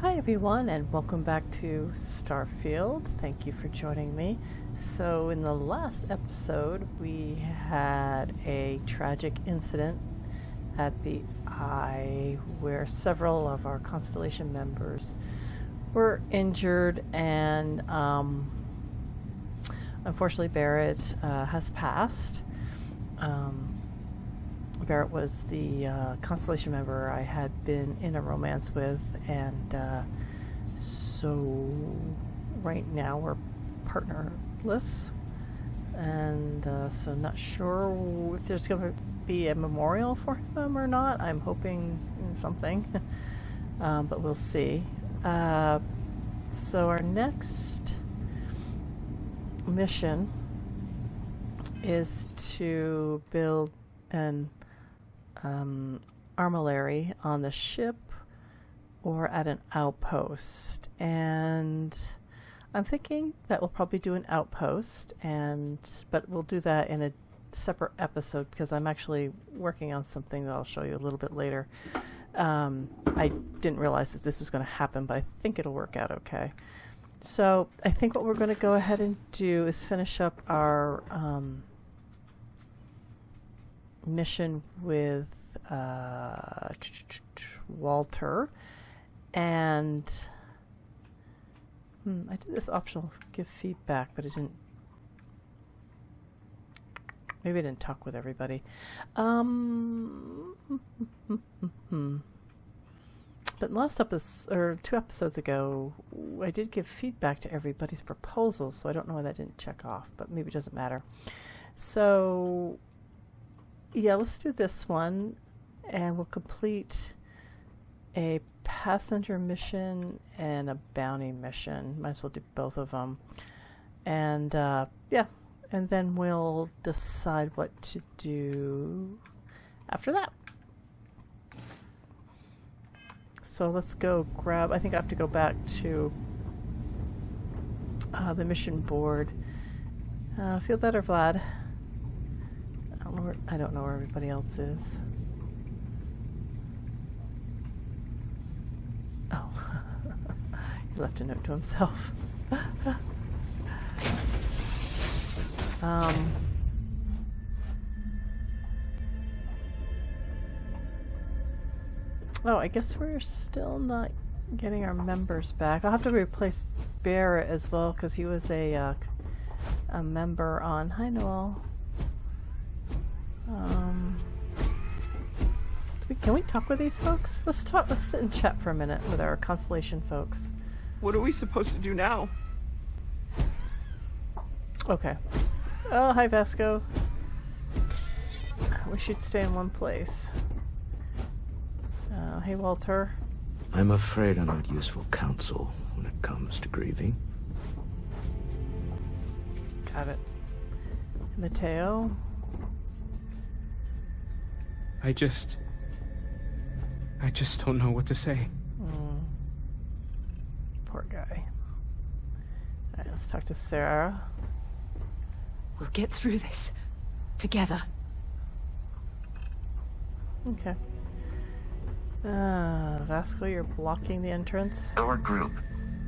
Hi everyone, and welcome back to Starfield. Thank you for joining me. So in the last episode we had a tragic incident at the Eye where several of our Constellation members were injured, and unfortunately Barrett has passed. Barrett was the Constellation member I had been in a romance with, and so right now we're partnerless, and so not sure if there's going to be a memorial for him or not. I'm hoping something, but we'll see. So our next mission is to build an armillary on the ship or at an outpost, and I'm thinking that we'll probably do an outpost, but we'll do that in a separate episode because I'm actually working on something that I'll show you a little bit later. I didn't realize that this was going to happen, but I think it'll work out okay. So I think what we're going to go ahead and do is finish up our mission with Walter, and I did this optional give feedback, but it didn't. Maybe I didn't talk with everybody. But last episode, or 2 episodes ago, I did give feedback to everybody's proposals, so I don't know why that didn't check off, but maybe it doesn't matter. So yeah, let's do this one, and we'll complete a passenger mission and a bounty mission. Might as well do both of them. And yeah, and then we'll decide what to do after that. So let's go grab, I think I have to go back to the mission board. Feel better, Vlad? I don't know where everybody else is. Oh, he left a note to himself. Oh, I guess we're still not getting our members back. I'll have to replace Barrett as well because he was a member on. Hi, Noel. Can we talk with these folks? Let's talk. Let's sit and chat for a minute with our Constellation folks. What are we supposed to do now? Okay. Oh, hi, Vasco. We should stay in one place. Hey, Walter. I'm afraid I'm not useful counsel when it comes to grieving. Got it. Mateo. I just don't know what to say. Poor guy. Alright, let's talk to Sarah. We'll get through this together. Okay. Vasco, you're blocking the entrance. Our group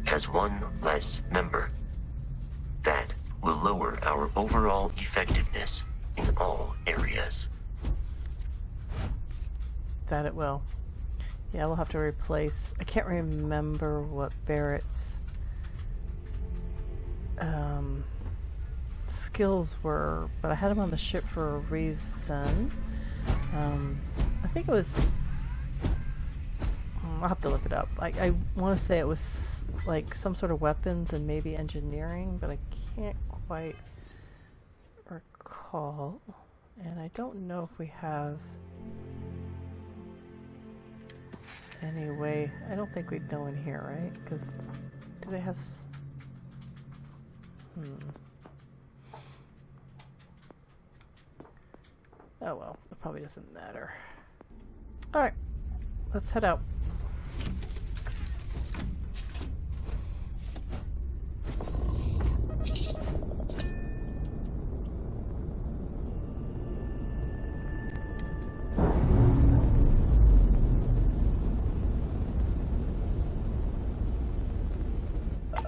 has one less member. That will lower our overall effectiveness in all areas. That it will. Yeah, we'll have to replace. I can't remember what Barrett's skills were, but I had him on the ship for a reason. I think it was. I'll have to look it up. I want to say it was like some sort of weapons and maybe engineering, but I can't quite recall. And I don't know if we have any way. I don't think we'd know in here, right? Because do they have oh well, it probably doesn't matter. Alright, let's head out.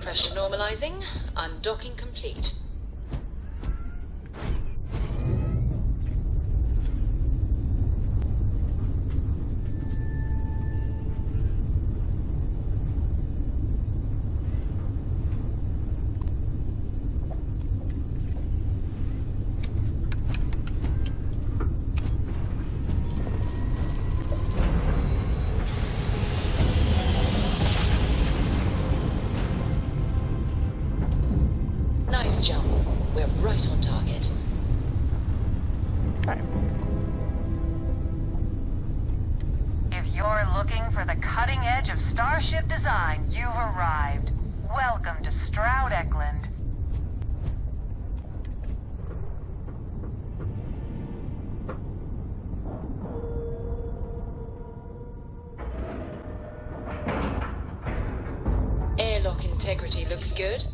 Pressure normalizing. Undocking complete. Nice jump. We're right on target. Okay. If you're looking for the cutting edge of starship design, you've arrived. Welcome to Stroud Eklund. Airlock integrity looks good.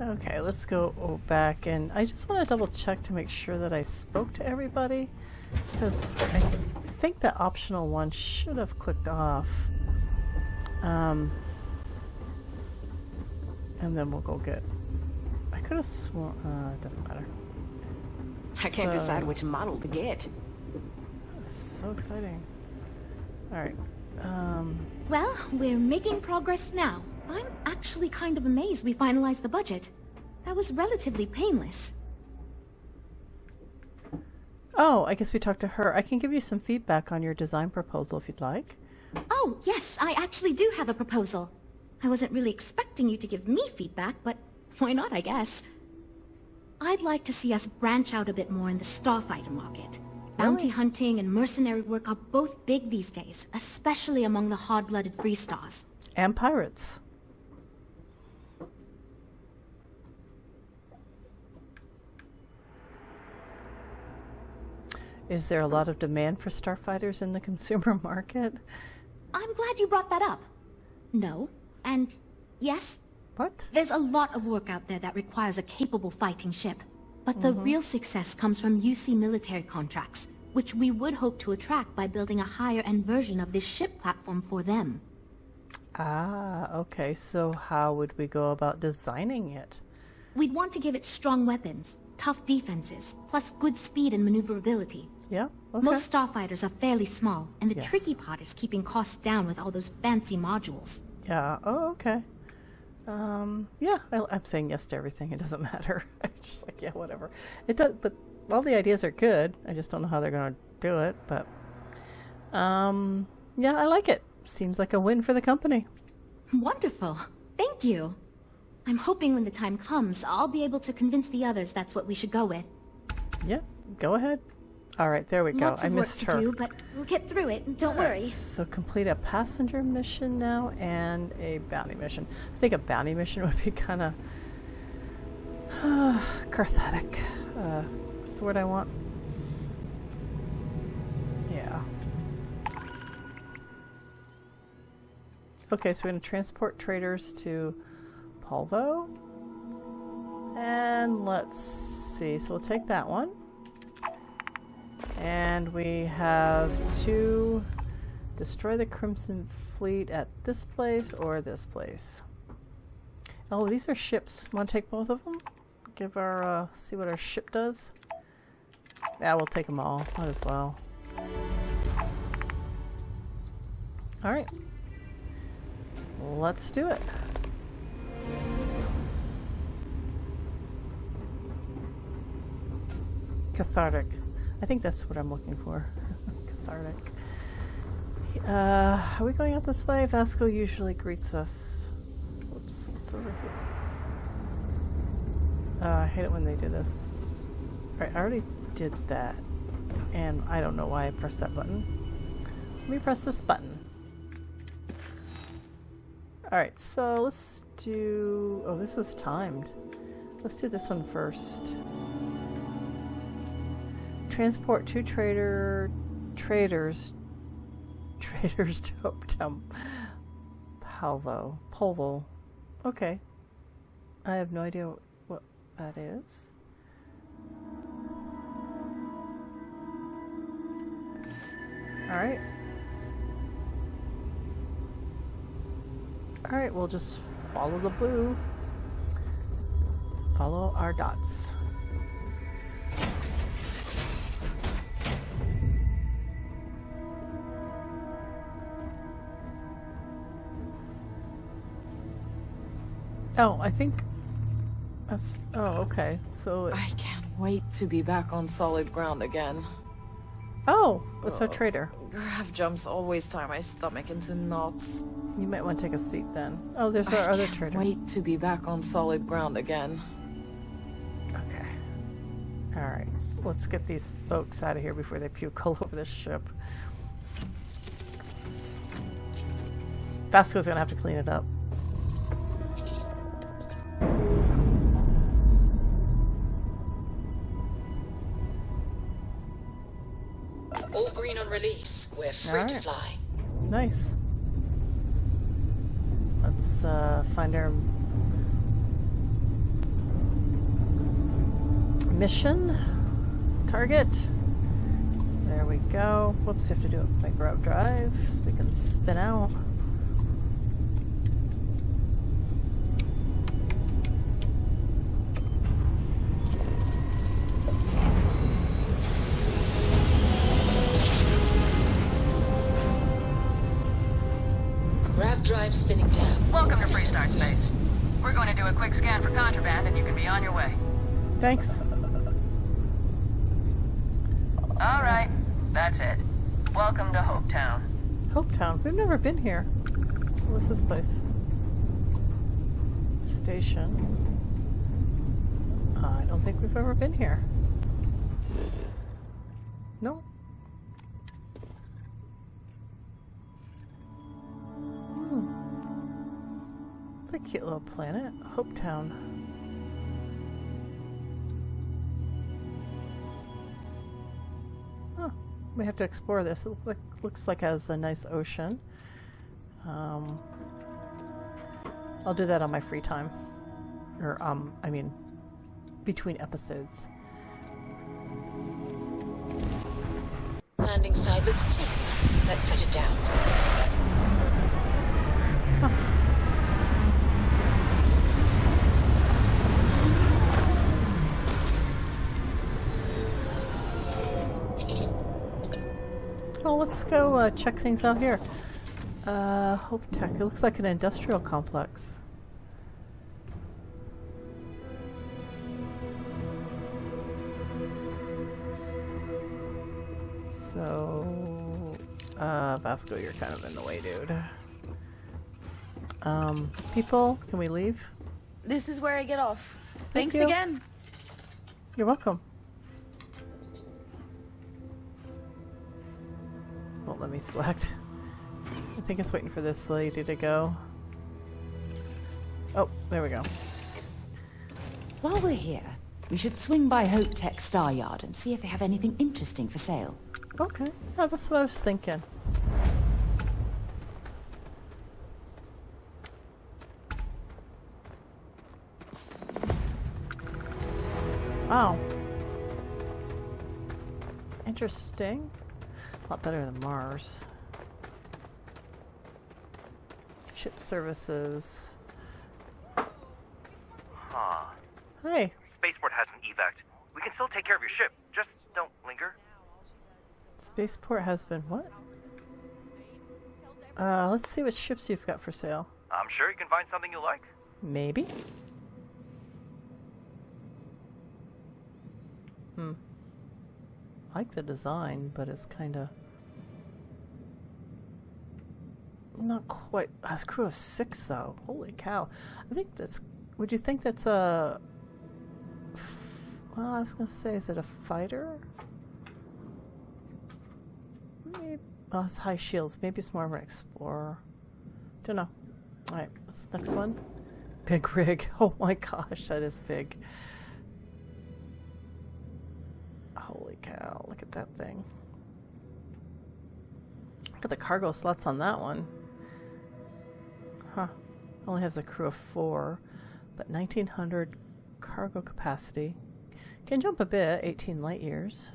Okay, let's go back, and I just want to double check to make sure that I spoke to everybody, because I think that optional one should have clicked off. And then we'll go get... I could have sworn... it doesn't matter. I can't decide which model to get. So exciting. Alright. Well, we're making progress now. I'm actually kind of amazed we finalized the budget. That was relatively painless. Oh, I guess we talked to her. I can give you some feedback on your design proposal if you'd like. Oh, yes, I actually do have a proposal. I wasn't really expecting you to give me feedback, but why not, I guess. I'd like to see us branch out a bit more in the starfighter market. Bounty hunting and mercenary work are both big these days, especially among the hard-blooded Freestars. And pirates. Is there a lot of demand for starfighters in the consumer market? I'm glad you brought that up. No, and yes, What? there's a lot of work out there that requires a capable fighting ship. But the real success comes from UC military contracts, which we would hope to attract by building a higher-end version of this ship platform for them. Ah, okay. So how would we go about designing it? We'd want to give it strong weapons, tough defenses, plus good speed and maneuverability. Yeah? Okay. Most starfighters are fairly small, and the Yes. tricky part is keeping costs down with all those fancy modules. Yeah. Oh, okay. Yeah, I'm saying yes to everything. It doesn't matter. I'm just like, yeah, whatever. It does, but all the ideas are good. I just don't know how they're going to do it, but yeah, I like it. Seems like a win for the company. Wonderful. Thank you. I'm hoping when the time comes, I'll be able to convince the others that's what we should go with. Yeah, go ahead. All right, there we go. Lots I of work missed to her. do, but we'll get through it. Don't worry. So complete a passenger mission now and a bounty mission. I think a bounty mission would be kind of cathartic. What's the word I want? Yeah. Okay, so we're going to transport traders to Polvo. And let's see. So we'll take that one. And we have to destroy the Crimson Fleet at this place or this place. Oh, these are ships. Want to take both of them? Give our, see what our ship does? Yeah, we'll take them all. Might as well. Alright. Let's do it. Cathartic. I think that's what I'm looking for. Cathartic. Are we going out this way? Vasco usually greets us. Whoops, what's over here? I hate it when they do this. Alright, I already did that. And I don't know why I pressed that button. Let me press this button. Alright, so let's do... Oh, this was timed. Let's do this one first. Transport two traders to Polvo. Okay. I have no idea what that is. Alright. Alright, we'll just follow the blue. Follow our dots. Oh, I think that's... Oh, okay. So... I can't wait to be back on solid ground again. Oh, what's our trader? Grav jumps always tie my stomach into knots. You might want to take a seat then. Oh, there's our other trader. Wait to be back on solid ground again. Okay. Alright. Let's get these folks out of here before they puke all over this ship. Vasco's gonna have to clean it up. All green on release. We're free to fly. Nice. Let's find our mission target. There we go. Whoops, you have to do it by grab drive so we can spin out. Grav drive spinning down. Welcome to Systems Freestart green. Space. We're going to do a quick scan for contraband and you can be on your way. Thanks. Alright, that's it. Welcome to Hopetown. Hopetown. We've never been here. What's this place? Station. I don't think we've ever been here. No. It's a cute little planet. Hopetown. Huh. We have to explore this. It looks like it has a nice ocean. I'll do that on my free time. Or, I mean, between episodes. Landing side looks clean. Let's set it down. Huh. Well, let's go check things out here. Hope Tech. It looks like an industrial complex. So, Vasco, you're kind of in the way, dude. People, can we leave? This is where I get off. Thanks you. again. You're welcome. Won't let me select. I think it's waiting for this lady to go. Oh, there we go. While we're here, we should swing by Hope Tech Star Yard and see if they have anything interesting for sale. Okay. Yeah, that's what I was thinking. Wow. Interesting. A lot better than Mars. Ship services. Huh. Hey. Spaceport has an evac. We can still take care of your ship. Just don't linger. Spaceport has been what? Let's see what ships you've got for sale. I'm sure you can find something you like. Maybe. I like the design, but it's kind of not quite. A crew of 6, though. Holy cow! I think that's. Would you think that's a? Well, I was gonna say, is it a fighter? Maybe. Oh, it's high shields. Maybe it's more of an explorer. Don't know. All right, what's the next one? Big rig. Oh my gosh, that is big. Holy cow, look at that thing. Look at the cargo slots on that one. Huh. Only has a crew of 4, but 1900 cargo capacity. Can jump a bit, 18 light years.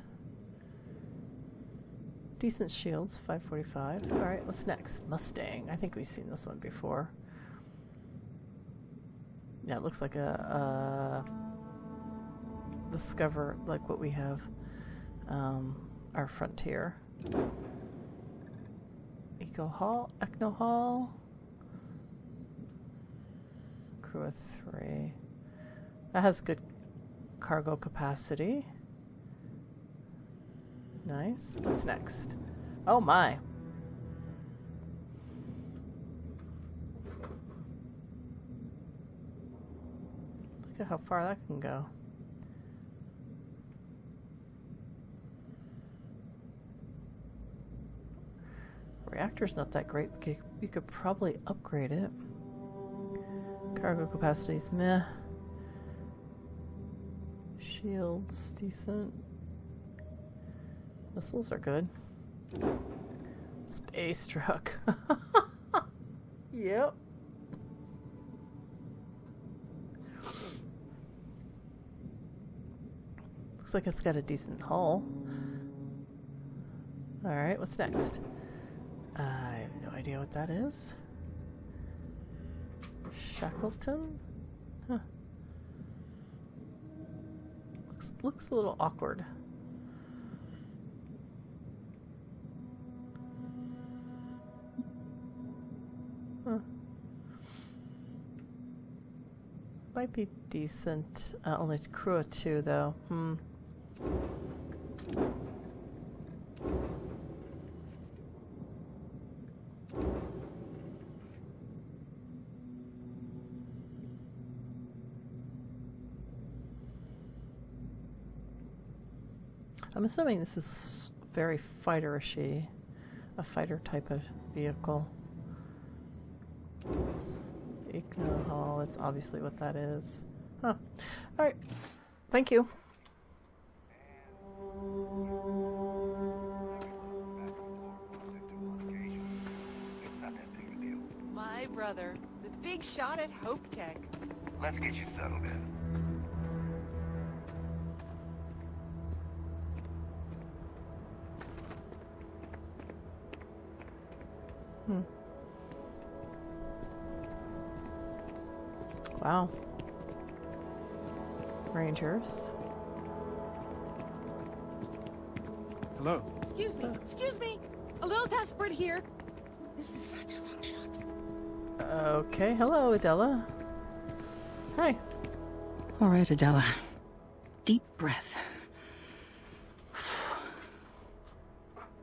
Decent shields, 545. Alright, what's next? Mustang. I think we've seen this one before. Yeah, it looks like a Discover, like what we have, our Frontier. Eco Hall, Ecno Hall. Crew of 3. That has good cargo capacity. Nice. What's next? Oh my. Look at how far that can go. Reactor's not that great, but you could probably upgrade it. Cargo capacity's meh. Shields, decent. Missiles are good. Space truck. Yep. Looks like it's got a decent hull. Alright, what's next? I have no idea what that is. Shackleton? Huh. Looks a little awkward. Huh. Might be decent. Only crew of 2 though. I'm assuming this is very fighter-ishy, a fighter type of vehicle. Eco Hall, that's obviously what that is. Huh. Alright. Thank you. My brother, the big shot at Hope Tech. Let's get you settled in. Wow. Rangers. Hello. Excuse me. A little desperate here. This is such a long shot. Okay, hello, Adela. Hi. All right, Adela. Deep breath.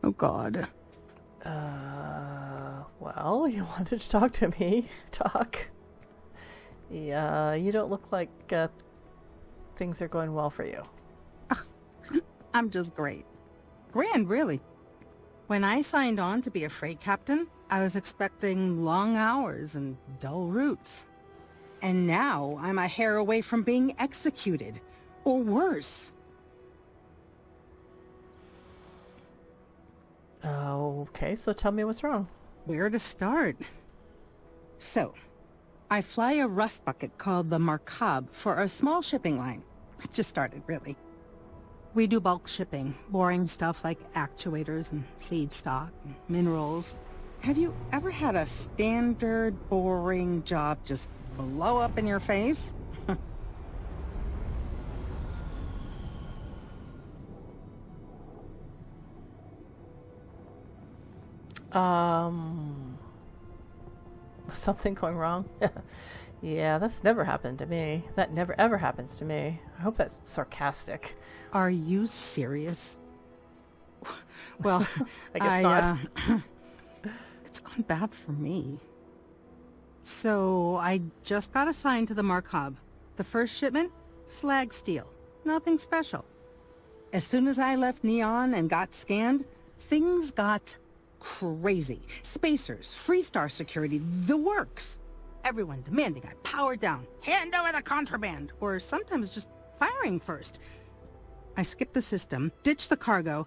Oh, God. Well, you wanted to talk to me. Talk. Yeah, you don't look like things are going well for you. I'm just great. Grand, really. When I signed on to be a freight captain, I was expecting long hours and dull routes. And now I'm a hair away from being executed. Or worse. Okay, so tell me what's wrong. Where to start? So, I fly a rust bucket called the Markab for a small shipping line. It just started, really. We do bulk shipping, boring stuff like actuators and seed stock and minerals. Have you ever had a standard, boring job just blow up in your face? Something going wrong? Yeah, that's never happened to me. That never ever happens to me. I hope that's sarcastic. Are you serious? Well, I guess not. It's gone bad for me. So, I just got assigned to the Markab. The first shipment? Slag steel. Nothing special. As soon as I left Neon and got scanned, things got crazy. Spacers, Freestar security, the works. Everyone demanding I power down, hand over the contraband, or sometimes just firing first. I skipped the system, ditched the cargo,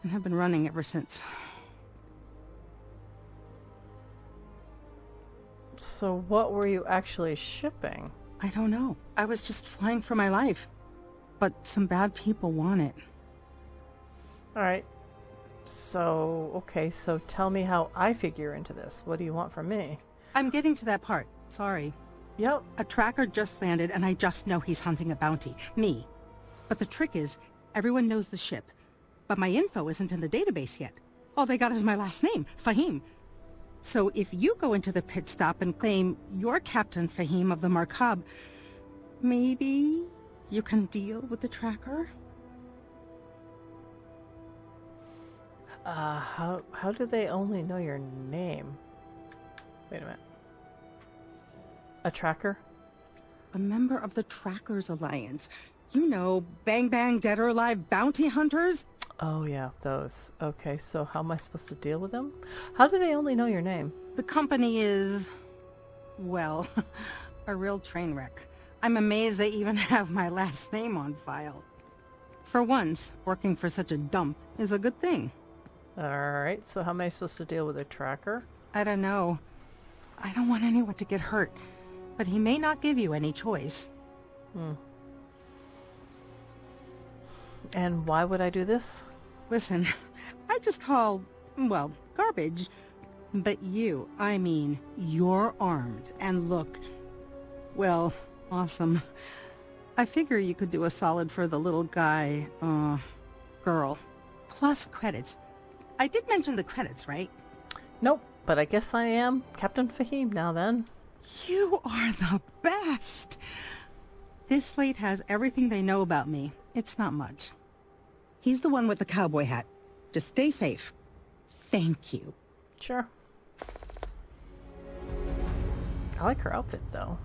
and have been running ever since. So what were you actually shipping? I don't know. I was just flying for my life. But some bad people want it. Alright. So, okay, so tell me how I figure into this. What do you want from me? I'm getting to that part. Sorry. Yep. A tracker just landed, and I just know he's hunting a bounty. Me. But the trick is, everyone knows the ship. But my info isn't in the database yet. All they got is my last name, Fahim. So if you go into the pit stop and claim you're Captain Fahim of the Markab, maybe you can deal with the tracker? How do they only know your name? Wait a minute. A tracker? A member of the Trackers Alliance. You know, Bang Bang Dead or Alive bounty hunters? Oh yeah, those. Okay, so how am I supposed to deal with them? How do they only know your name? The company is, well, a real train wreck. I'm amazed they even have my last name on file. For once, working for such a dump is a good thing. Alright, so how am I supposed to deal with a tracker? I don't know. I don't want anyone to get hurt, but he may not give you any choice. And why would I do this? Listen, I just call, well, garbage. But you, I mean, you're armed and look, well, awesome. I figure you could do a solid for the little guy, girl. Plus credits. I did mention the credits, right? Nope, but I guess I am Captain Fahim now then. You are the best! This slate has everything they know about me. It's not much. He's the one with the cowboy hat. Just stay safe. Thank you. Sure. I like her outfit, though.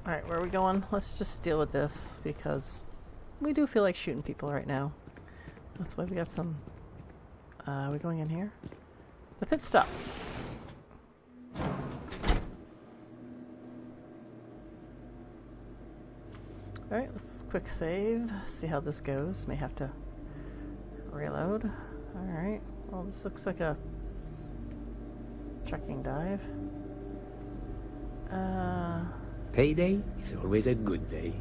Alright, where are we going? Let's just deal with this, because we do feel like shooting people right now. That's why we got some... are we going in here? The pit stop. Alright, let's quick save. See how this goes. May have to reload. Alright. Well, this looks like a trekking dive. Payday is always a good day.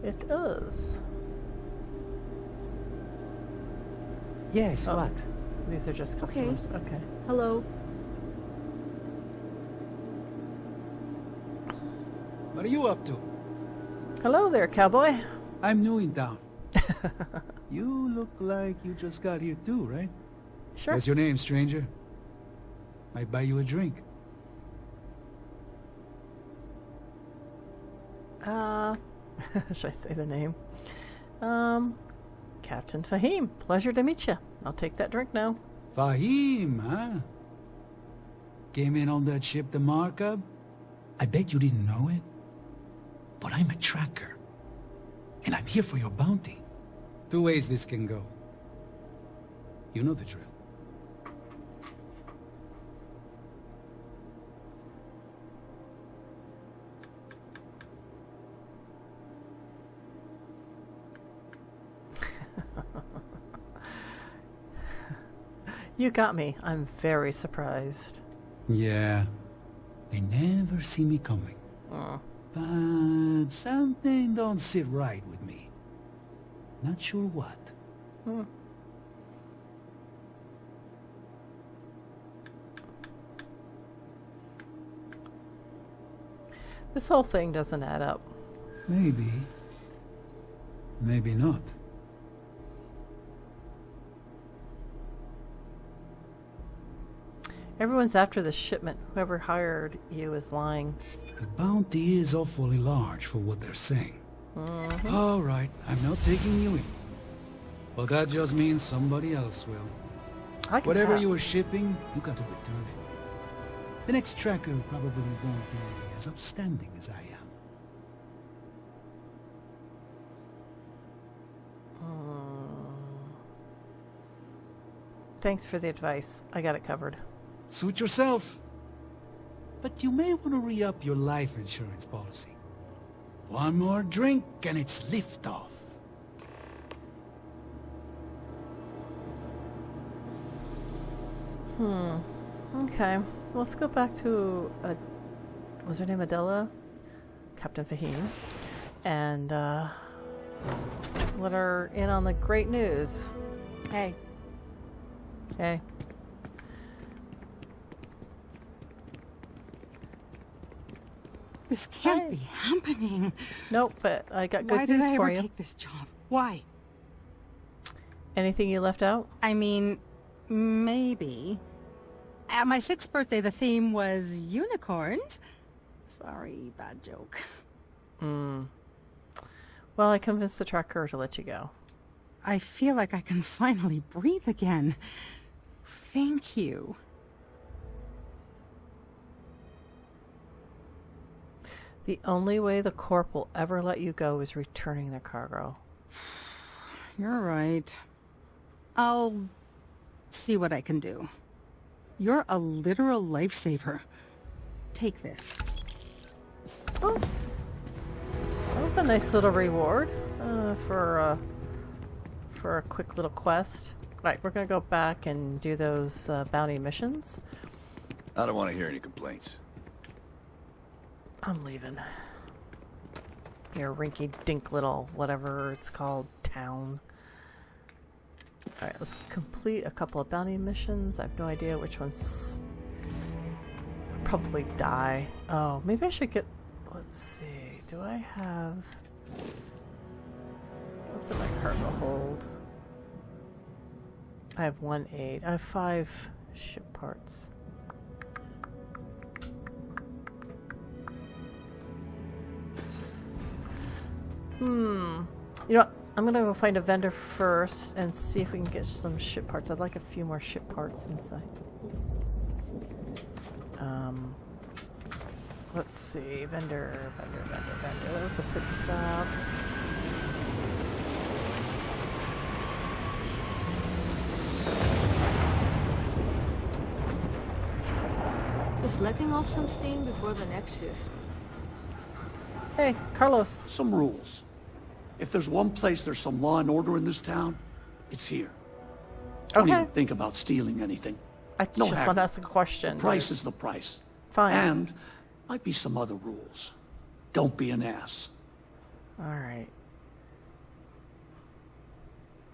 It is. Yes, what? These are just customers. Okay. Hello. What are you up to? Hello there, cowboy. I'm new in town. You look like you just got here too, right? Sure. What's your name, stranger? Might buy you a drink. Should I say the name? Captain Fahim. Pleasure to meet you. I'll take that drink now. Fahim, huh? Came in on that ship, the Markab? I bet you didn't know it. But I'm a tracker. And I'm here for your bounty. Two ways this can go. You know the drill. You got me. I'm very surprised. Yeah. They never see me coming. But something don't sit right with me. Not sure what. This whole thing doesn't add up. Maybe. Maybe not. Everyone's after the shipment. Whoever hired you is lying. The bounty is awfully large for what they're saying. All right, I'm not taking you in. But that just means somebody else will. Whatever you were shipping, you got to return it. The next tracker probably won't be as upstanding as I am. Thanks for the advice. I got it covered. Suit yourself. But you may want to re-up your life insurance policy. One more drink and it's liftoff. Okay. Let's go back to was her name Adela? Captain Fahim. And let her in on the great news. Hey. Hey. This can't be happening. Nope, but I got good Why did news I for ever you. take this job? Why? Anything you left out? I mean, maybe. At my 6th birthday, the theme was unicorns. Sorry, bad joke. Well, I convinced the trucker to let you go. I feel like I can finally breathe again. Thank you. The only way the Corp will ever let you go is returning their cargo. You're right. I'll see what I can do. You're a literal lifesaver. Take this. Oh. That was a nice little reward for a quick little quest. Right, we're going to go back and do those bounty missions. I don't want to hear any complaints. I'm leaving. Your rinky-dink little whatever it's called town. Alright, let's complete a couple of bounty missions. I have no idea which ones. Probably die. Oh, maybe I should get... Let's see. Do I have... What's in my cargo hold? I have 1 aid. I have 5 ship parts. You know what? I'm gonna go find a vendor first and see if we can get some ship parts. I'd like a few more ship parts inside. Let's see. Vendor. That was a pit stop. Just letting off some steam before the next shift. Hey, Carlos. Some rules. If there's one place there's some law and order in this town, it's here. Don't even think about stealing anything. I just want to ask a question. The price is the price. Fine. And might be some other rules. Don't be an ass. All right.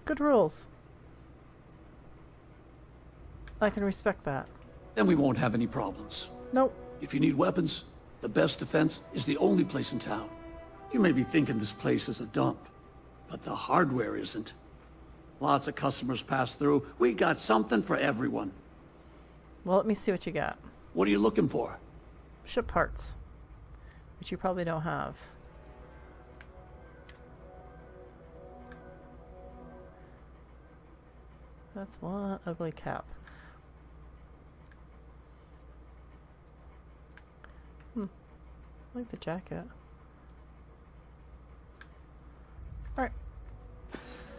Good rules. I can respect that. Then we won't have any problems. Nope. If you need weapons, the best defense is the only place in town. You may be thinking this place is a dump, but the hardware isn't. Lots of customers pass through. We got something for everyone. Well, let me see what you got. What are you looking for? Ship parts, which you probably don't have. That's one ugly cap. I like the jacket. Alright.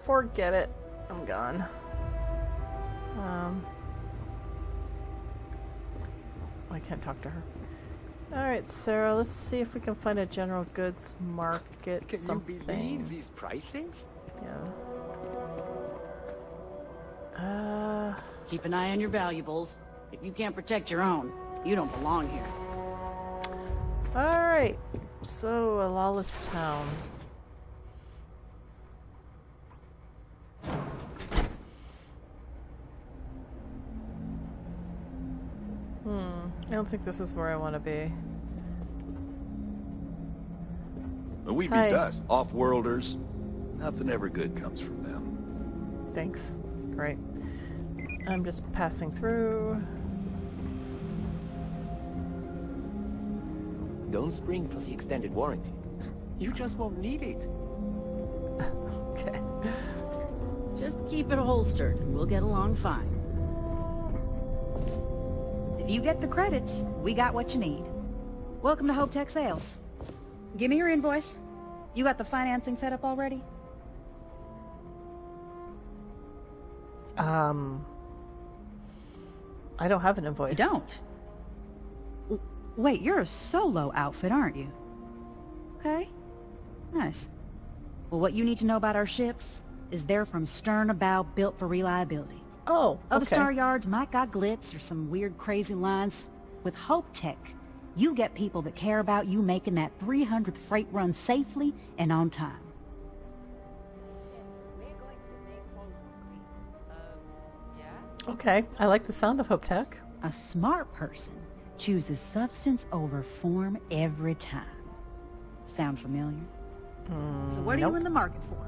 Forget it. I'm gone. I can't talk to her. Alright, Sarah, let's see if we can find a general goods market. Can something. you believe these prices? Yeah. Keep an eye on your valuables. If you can't protect your own, you don't belong here. Alright. So, a lawless town. I don't think this is where I want to be. We be dust. Off-worlders. Nothing ever good comes from them. Thanks. Great. I'm just passing through. Don't spring for the extended warranty. You just won't need it. Okay. Just keep it holstered and we'll get along fine. If you get the credits, we got what you need. Welcome to Hope Tech Sales. Give me your invoice. You got the financing set up already? I don't have an invoice. You don't? Wait, you're a solo outfit, aren't you? Okay. Nice. Well, what you need to know about our ships is they're from stern bow, built for reliability. Oh, Other star yards might got glitz or some weird crazy lines. With Hope Tech, you get people that care about you making that 300th freight run safely and on time. Okay, I like the sound of Hope Tech. A smart person chooses substance over form every time. Sound familiar? So what are you in the market for?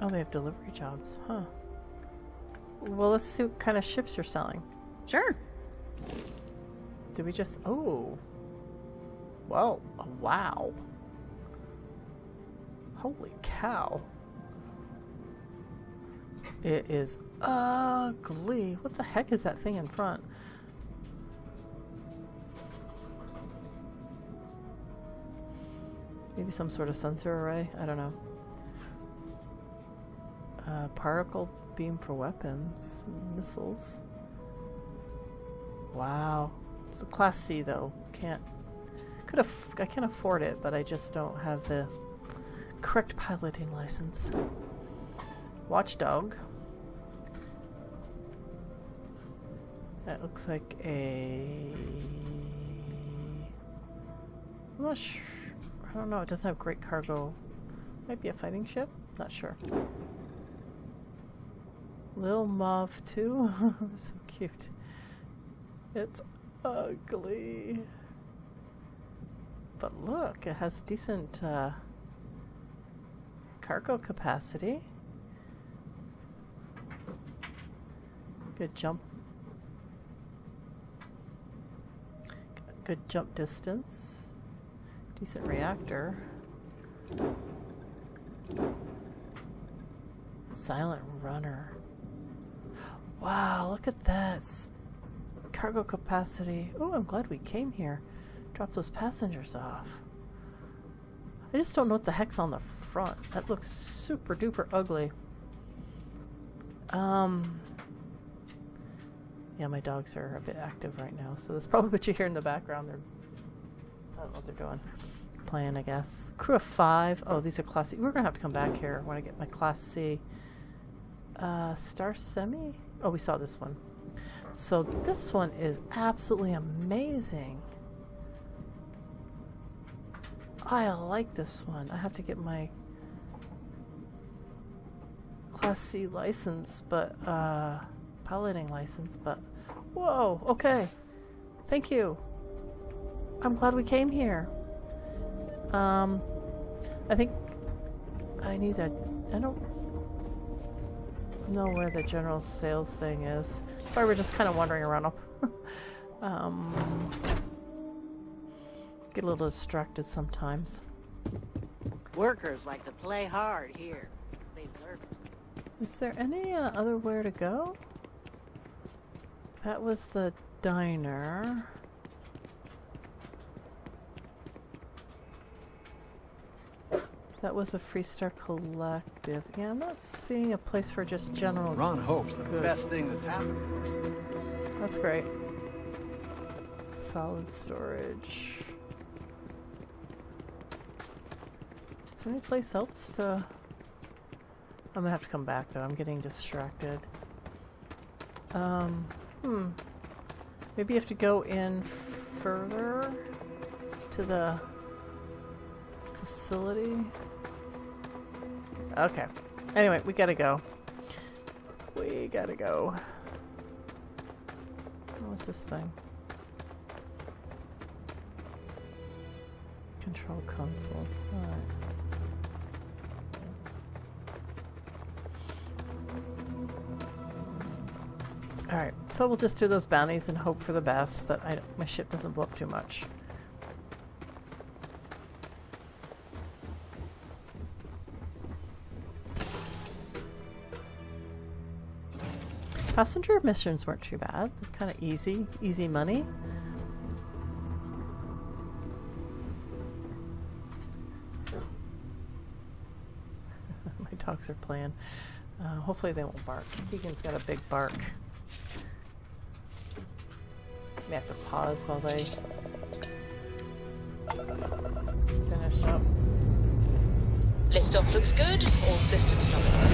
Oh, they have delivery jobs, huh? Well, let's see what kind of ships you're selling. Sure. Did we just... Oh. Whoa. Oh, wow. Holy cow. It is ugly. What the heck is that thing in front? Maybe some sort of sensor array? I don't know. Particle beam for weapons. Missiles. Wow. It's a Class C though. I can't afford it, but I just don't have the correct piloting license. Watchdog. That looks like a... I'm not sure. I don't know. It doesn't have great cargo. Might be a fighting ship? Not sure. Lil Mauve 2? That's so cute. It's ugly. But look, it has decent cargo capacity. Good jump. Good jump distance. Decent reactor. Silent runner. Wow, look at that. Cargo capacity. Oh, I'm glad we came here. Drop those passengers off. I just don't know what the heck's on the front. That looks super duper ugly. Yeah, my dogs are a bit active right now, so that's probably what you hear in the background. I don't know what they're doing. Playing, I guess. Crew of 5. Oh, these are Class C. We're going to have to come back here when I get my Class C. Star Semi? Oh, we saw this one. So this one is absolutely amazing. I like this one. I have to get my Class C license, but piloting license, but whoa, okay. Thank you. I'm glad we came here. I think I need a... I don't know where the general sales thing is. Sorry, we're just kind of wandering around. Get a little distracted sometimes. Workers like to play hard here. They deserve it. Is there any other where to go? That was the diner. That was a Freestar Collective. Yeah, I'm not seeing a place for just general Ron hopes the goods. best thing that's happened to us. That's great. Solid storage. Is there any place else to... I'm gonna have to come back though. I'm getting distracted. Maybe you have to go in further to the facility. Okay. Anyway, we gotta go. We gotta go. What's this thing? Control console. Alright. Alright, so we'll just do those bounties and hope for the best that my ship doesn't blow up too much. Passenger missions weren't too bad. They're kind of easy money. My dogs are playing. Hopefully they won't bark. Keegan's got a big bark. May have to pause while they finish up. Liftoff looks good. All systems nominal.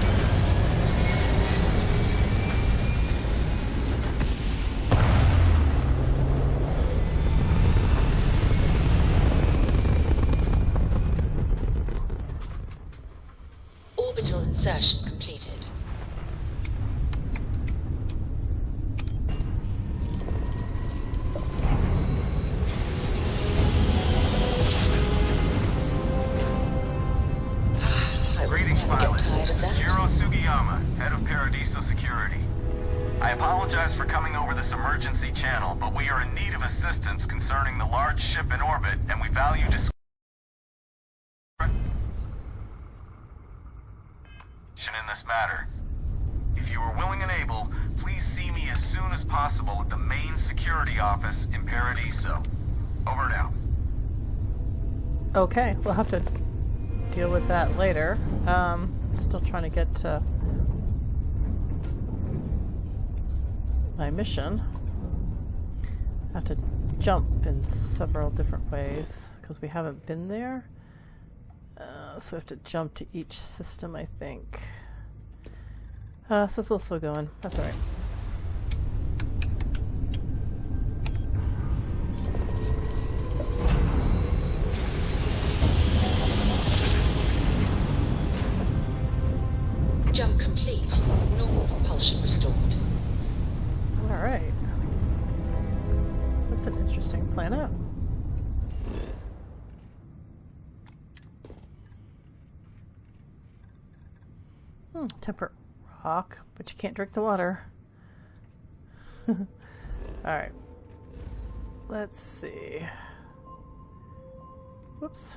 Insertion completed. Greetings, pilot. Hiro Sugiyama, head of Paradiso Security. I apologize for coming over this emergency channel, but we are in need of assistance concerning the large ship in orbit, and we value discretion in this matter. If you are willing and able, please see me as soon as possible at the main security office in Paradiso. Over now. Okay, we'll have to deal with that later. Still trying to get to my mission. I have to jump in several different ways because we haven't been there. So we have to jump to each system, I think. So it's a little slow going. That's alright. Jump complete. Normal propulsion restored. Alright. That's an interesting planet. Temperate rock, but you can't drink the water. Alright. Let's see. Whoops.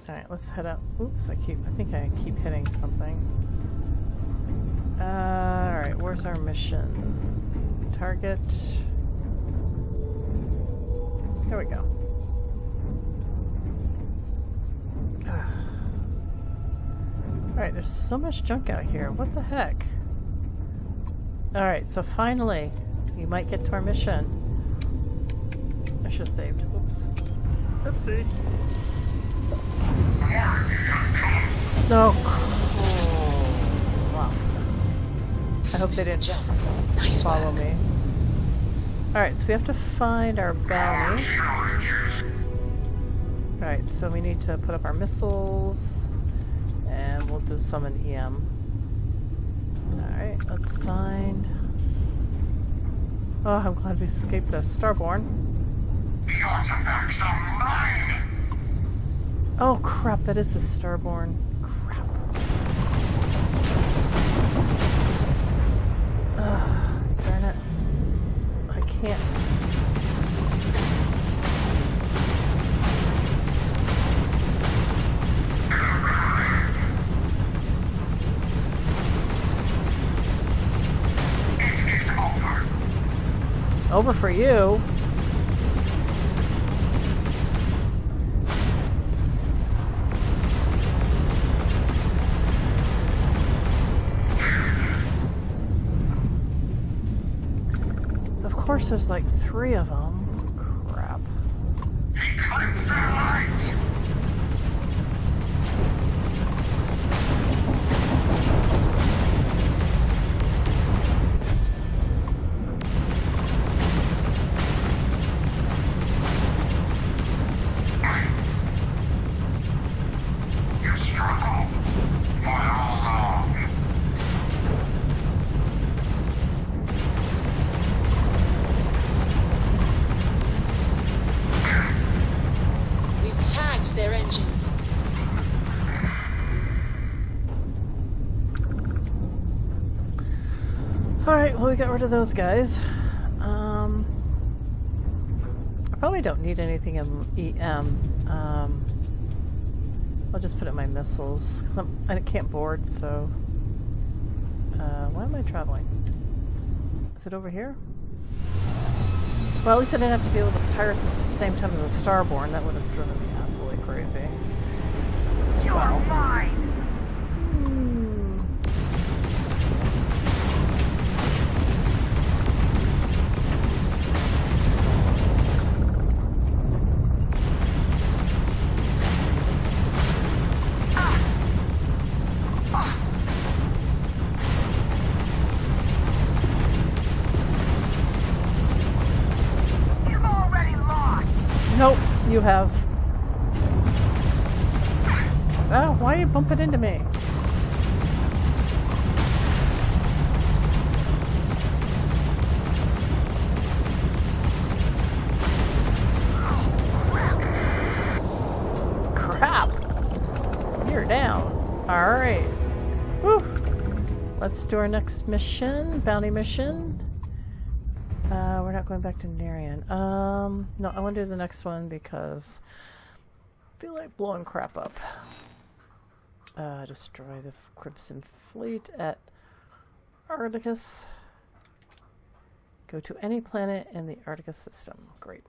Alright, let's head up. Oops, I think I keep hitting something. Alright, where's our mission? Target. Here we go. Alright, there's so much junk out here. What the heck? Alright, so finally, you might get to our mission. I should have saved. Oops. Oopsie. No. Oh, wow. I hope they didn't follow me. Alright, so we have to find our bounty. Alright, so we need to put up our missiles. And we'll do some in EM. Alright, let's find... Oh, I'm glad we escaped the Starborn. Oh crap, that is the Starborn. Crap. Ugh, darn it. I can't... Over for you. Of course, there's like 3 of them. Crap. Their engines. Alright, well we got rid of those guys. I probably don't need anything in EM. I'll just put in my missiles because I can't board, so why am I traveling? Is it over here? Well, at least I didn't have to deal with the pirates at the same time as the Starborn. That would have driven me absolutely crazy. You're mine! Nope, you have. Oh, why are you bumping into me? crap! You're down. Alright. Whew. Let's do our next mission. Bounty mission. We're not going back to Narian. No, I want to do the next one because I feel like blowing crap up. Destroy the Crimson Fleet at Arcticus. Go to any planet in the Arcticus system. Great.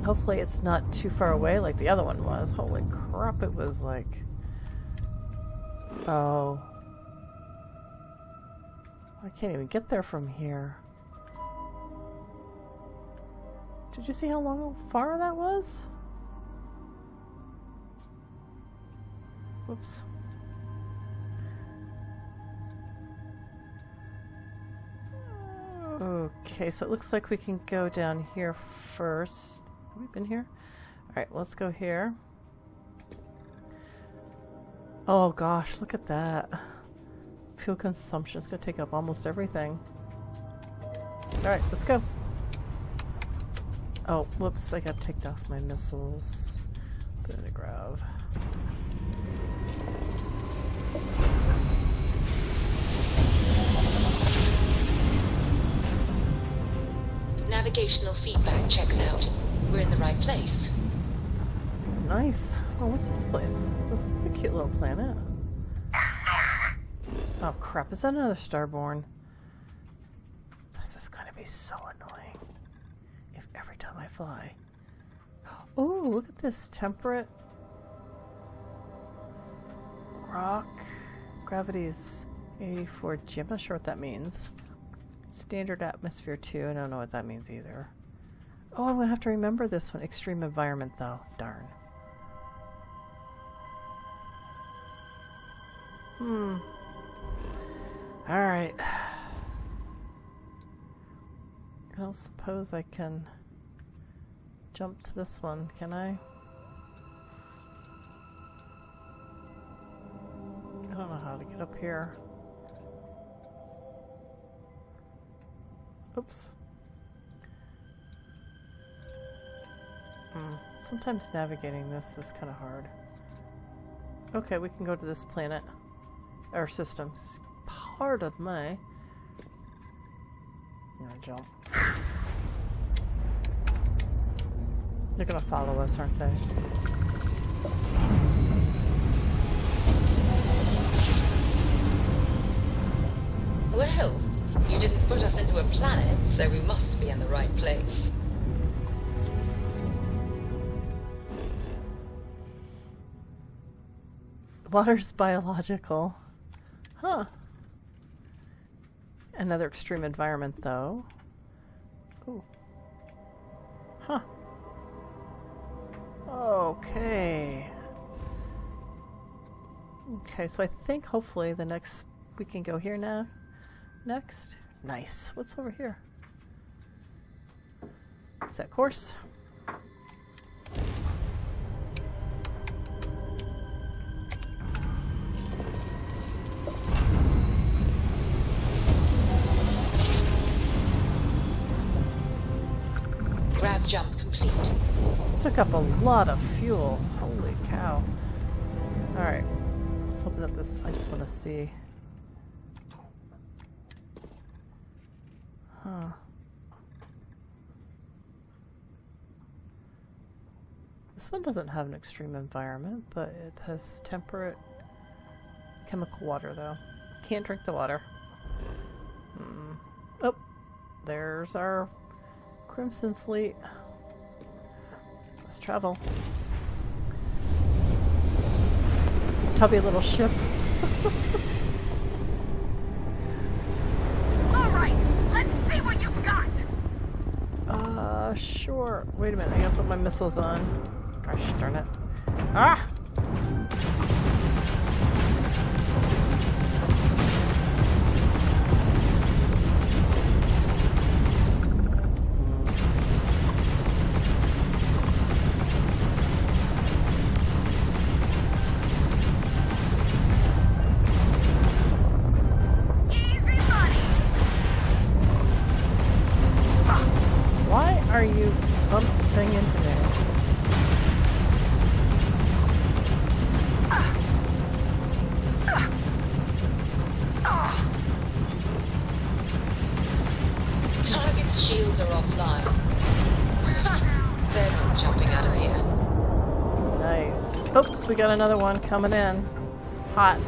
Hopefully it's not too far away like the other one was. Holy crap, it was like... Oh. I can't even get there from here. Did you see how far that was? Whoops. Okay, so it looks like we can go down here first. Have we been here? Alright, let's go here. Oh gosh, look at that. Fuel consumption is going to take up almost everything. Alright, let's go. Oh, whoops, I got to take off my missiles. Put in a grav. Navigational feedback checks out. We're in the right place. Nice. Oh, what's this place? This is a cute little planet. Oh crap, is that another Starborn? This is going to be so annoying if every time I fly. Oh, look at this temperate rock. Gravity is 84 G. I'm not sure what that means. Standard atmosphere 2. I don't know what that means either. Oh, I'm going to have to remember this one. Extreme environment though. Darn. Alright. I don't suppose I can jump to this one, can I? I don't know how to get up here. Oops. Sometimes navigating this is kind of hard. Okay, we can go to this planet. Or system. Pardon me. I'm gonna jump. They're gonna follow us, aren't they? Well, you didn't put us into a planet, so we must be in the right place. Water's biological. Huh. Another extreme environment, though. Ooh. Huh. Okay. Okay, so I think hopefully the next... We can go here now. Next. Nice. What's over here? Set course. Grab jump complete. This took up a lot of fuel. Holy cow. Alright. Let's open up this. I just want to see. Huh. This one doesn't have an extreme environment, but it has temperate chemical water, though. Can't drink the water. Oh, there's our Crimson Fleet. Let's travel. Tubby little ship. Alright, let's see what you've got! Sure. Wait a minute, I gotta put my missiles on. Gosh darn it. Ah! Why are you bumping into me. Target's shields are offline. They're not jumping out of here. Nice. Oops, we got another one coming in. Hot.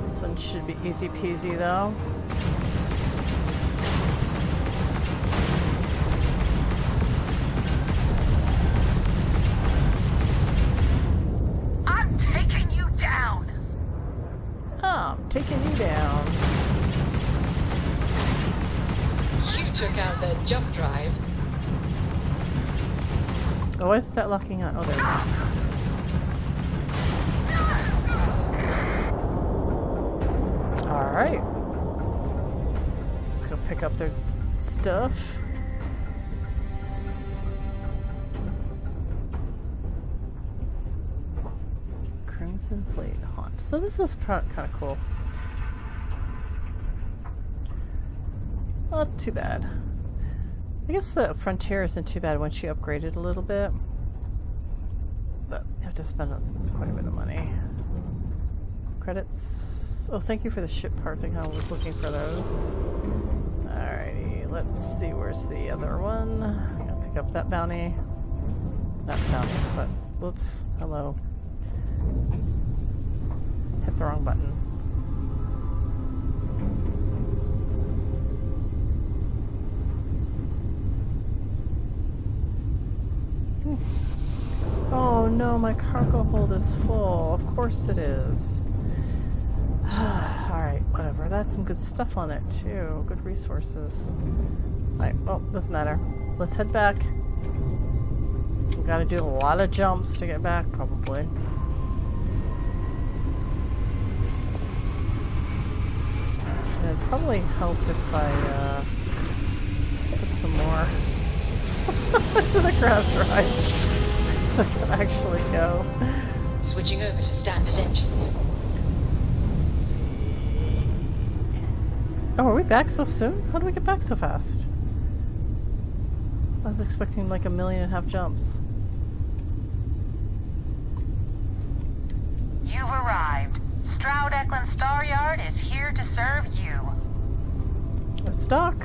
This one should be easy peasy though. I'm taking you down. Oh, I'm taking you down. You took out their jump drive. Oh, why is that locking on? Oh, there we go. Alright. Let's go pick up their stuff. Crimson Fleet Haunt. So this was kind of cool. Not too bad. I guess the Frontier isn't too bad once you upgrade it a little bit. But you have to spend quite a bit of money. Credits. Oh, thank you for the ship parts. I kind of was looking for those. Alrighty, let's see. Where's the other one? I'm gonna pick up that bounty. Not bounty, but whoops. Hello. Hit the wrong button. Oh no, my cargo hold is full. Of course it is. Alright, whatever. That's some good stuff on it too. Good resources. Alright, well, doesn't matter. Let's head back. We gotta do a lot of jumps to get back, probably. It'd probably help if I put some more to the craft drive so I can actually go. Switching over to standard engines. Oh, are we back so soon? How do we get back so fast? I was expecting like 1.5 million jumps. You've arrived. Stroud Eklund Star Yard is here to serve you. Let's dock.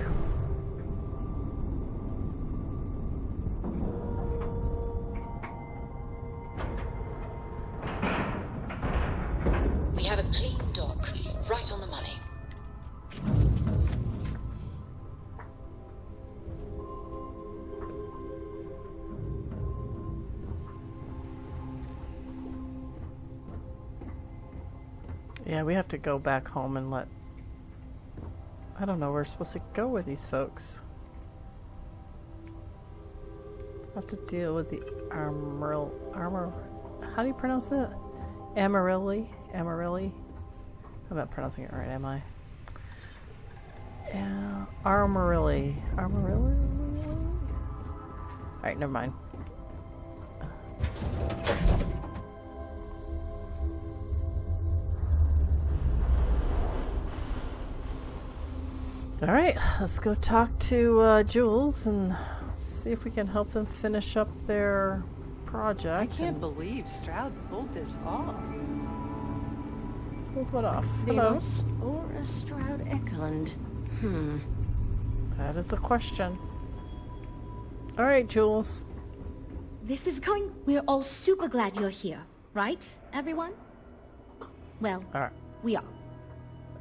We have a clean dock, right on the money. Yeah, we have to go back home and let... I don't know where we're supposed to go with these folks. Have to deal with the armor... How do you pronounce it? Amarilli? Amarilli? I'm not pronouncing it right, am I? Armorilli. Armorilli? Alright, never mind. Alright, let's go talk to Jules and see if we can help them finish up their project. I can't believe Stroud pulled this off. Pulled what off? Delos or a Stroud Eklund? That is a question. Alright, Jules. This is going... We're all super glad you're here, right, everyone? Well, Alright. we are.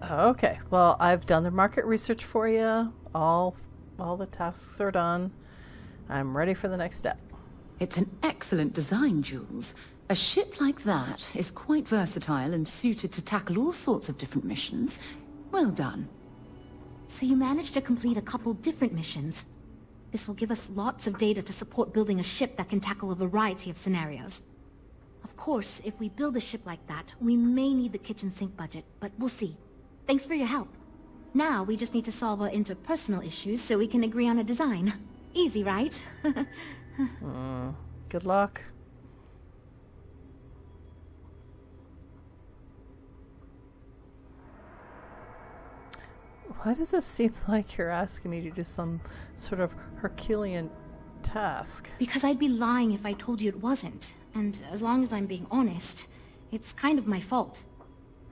Okay, well, I've done the market research for you. All the tasks are done. I'm ready for the next step. It's an excellent design, Jules. A ship like that is quite versatile and suited to tackle all sorts of different missions. Well done. So you managed to complete a couple different missions. This will give us lots of data to support building a ship that can tackle a variety of scenarios. Of course, if we build a ship like that, we may need the kitchen sink budget, but we'll see. Thanks for your help. Now we just need to solve our interpersonal issues so we can agree on a design. Easy, right? Good luck. Why does it seem like you're asking me to do some sort of Herculean task? Because I'd be lying if I told you it wasn't. And as long as I'm being honest, it's kind of my fault.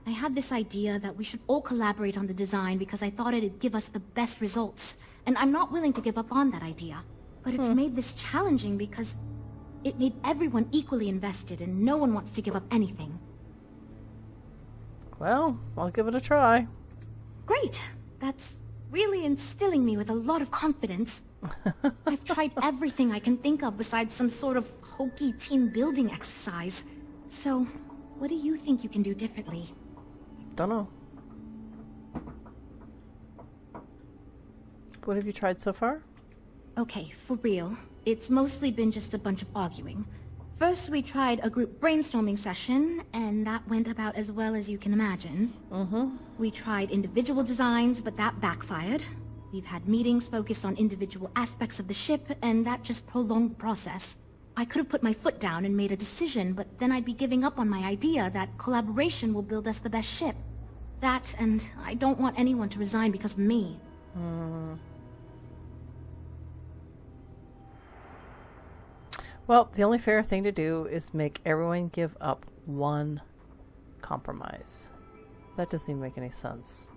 I had this idea that we should all collaborate on the design because I thought it'd give us the best results. And I'm not willing to give up on that idea. But it's made this challenging because it made everyone equally invested and no one wants to give up anything. Well, I'll give it a try. Great. That's really instilling me with a lot of confidence. I've tried everything I can think of besides some sort of hokey team building exercise. So, what do you think you can do differently? Dunno. What have you tried so far? Okay, for real. It's mostly been just a bunch of arguing. First, we tried a group brainstorming session, and that went about as well as you can imagine. We tried individual designs, but that backfired. We've had meetings focused on individual aspects of the ship, and that just prolonged the process. I could have put my foot down and made a decision, but then I'd be giving up on my idea that collaboration will build us the best ship. That, and I don't want anyone to resign because of me. Well, the only fair thing to do is make everyone give up one compromise. That doesn't even make any sense,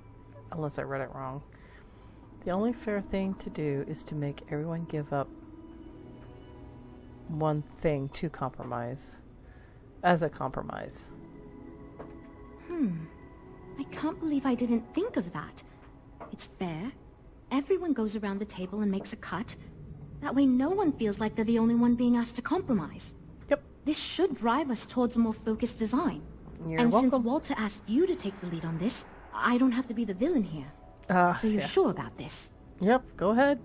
unless I read it wrong. The only fair thing to do is to make everyone give up one thing to compromise. As a compromise. I can't believe I didn't think of that. It's fair. Everyone goes around the table and makes a cut. That way no one feels like they're the only one being asked to compromise. Yep. This should drive us towards a more focused design. You're and welcome. Since Walter asked you to take the lead on this, I don't have to be the villain here. So you're sure about this? Yep, go ahead.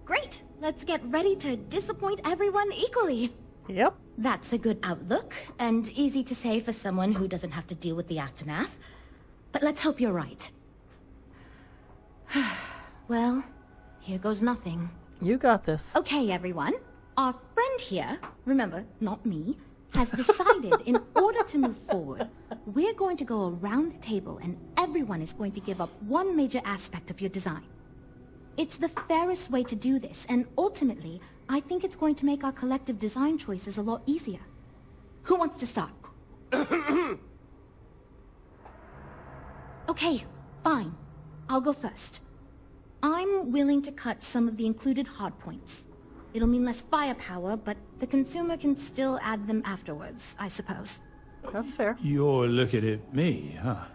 Great! Let's get ready to disappoint everyone equally. Yep. That's a good outlook, and easy to say for someone who doesn't have to deal with the aftermath. But let's hope you're right. Well, here goes nothing. You got this. Okay, everyone. Our friend here, remember, not me, has decided in order to move forward, we're going to go around the table and everyone is going to give up one major aspect of your design. It's the fairest way to do this, and ultimately, I think it's going to make our collective design choices a lot easier. Who wants to start? Okay, fine. I'll go first. I'm willing to cut some of the included hardpoints. It'll mean less firepower, but the consumer can still add them afterwards, I suppose. That's fair. You're looking at me, huh?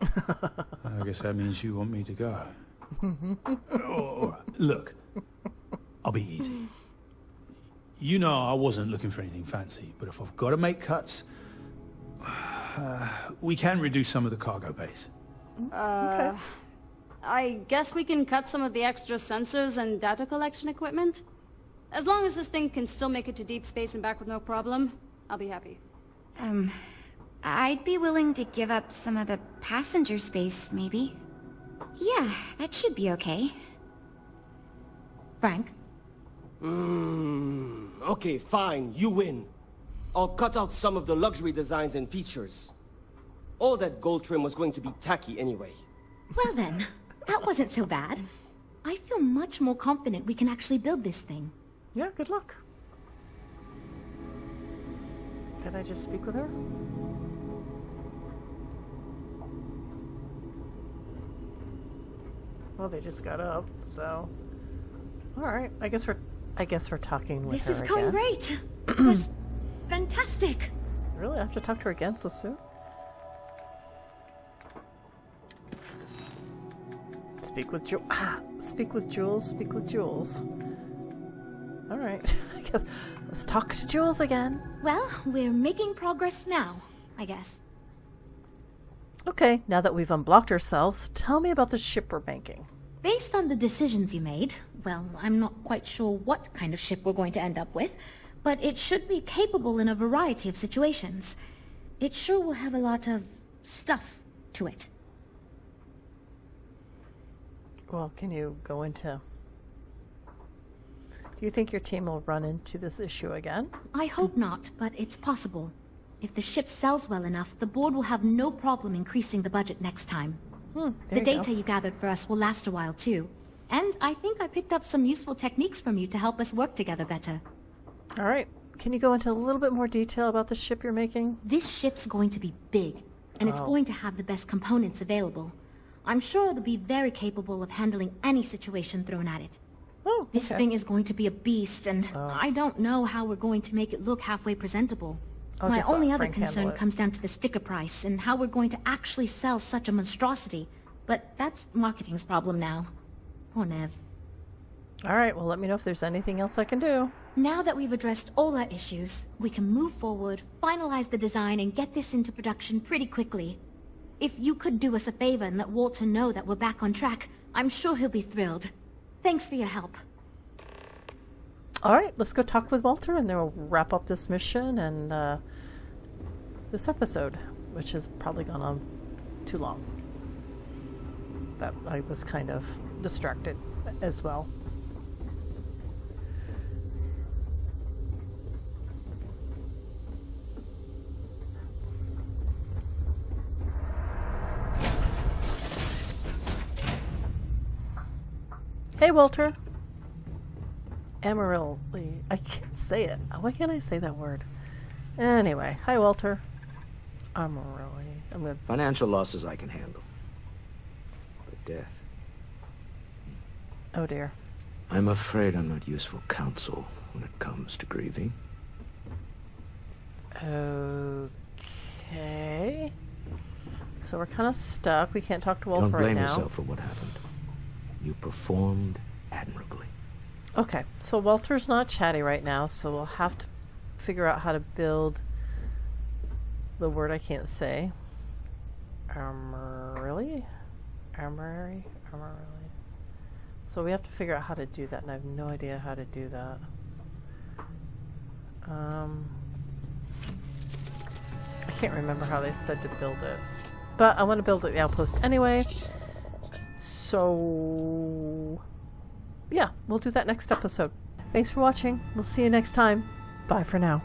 I guess that means you want me to go. Oh, look, I'll be easy. You know I wasn't looking for anything fancy, but if I've got to make cuts, we can reduce some of the cargo base. Okay. I guess we can cut some of the extra sensors and data collection equipment. As long as this thing can still make it to deep space and back with no problem, I'll be happy. I'd be willing to give up some of the passenger space, maybe. Yeah, that should be okay. Frank? Okay, fine, you win. I'll cut out some of the luxury designs and features. All that gold trim was going to be tacky anyway. Well then, that wasn't so bad. I feel much more confident we can actually build this thing. Yeah, good luck. Did I just speak with her? Well, they just got up, so... Alright, I guess we're talking with her again. This is going great! It was fantastic! Really? I have to talk to her again so soon? Speak with Jules. Speak with Jules. Speak with Jules. Alright, I guess let's talk to Jules again. Well, we're making progress now, I guess. Okay, now that we've unblocked ourselves, tell me about the ship we're making. Based on the decisions you made, well, I'm not quite sure what kind of ship we're going to end up with, but it should be capable in a variety of situations. It sure will have a lot of stuff to it. Well, can you go into... Do you think your team will run into this issue again? I hope not, but it's possible. If the ship sells well enough, the board will have no problem increasing the budget next time. The data you gathered for us will last a while too. And I think I picked up some useful techniques from you to help us work together better. All right. Can you go into a little bit more detail about the ship you're making? This ship's going to be big, and it's going to have the best components available. I'm sure it'll be very capable of handling any situation thrown at it. Oh, This thing is going to be a beast, and I don't know how we're going to make it look halfway presentable. My only other concern comes down to the sticker price and how we're going to actually sell such a monstrosity. But that's marketing's problem now. Poor Nev. All right, well, let me know if there's anything else I can do. Now that we've addressed all our issues, we can move forward, finalize the design, and get this into production pretty quickly. If you could do us a favor and let Walter know that we're back on track, I'm sure he'll be thrilled. Thanks for your help. All right, let's go talk with Walter, and then we'll wrap up this mission and this episode, which has probably gone on too long. But I was kind of distracted as well. Hey, Walter. Amarillo. I can't say it. Why can't I say that word? Anyway, hi, Walter. Amarillo. I'm good. Financial losses I can handle. But death. Oh, dear. I'm afraid I'm not useful counsel when it comes to grieving. Okay. So we're kind of stuck. We can't talk to Walter right now. Don't blame yourself for what happened. You performed admirably. Okay, so Walter's not chatty right now, so we'll have to figure out how to build the word I can't say. Armory? So we have to figure out how to do that, and I have no idea how to do that. I can't remember how they said to build it. But I want to build the outpost anyway. So yeah, we'll do that next episode. Thanks for watching. We'll see you next time. Bye for now.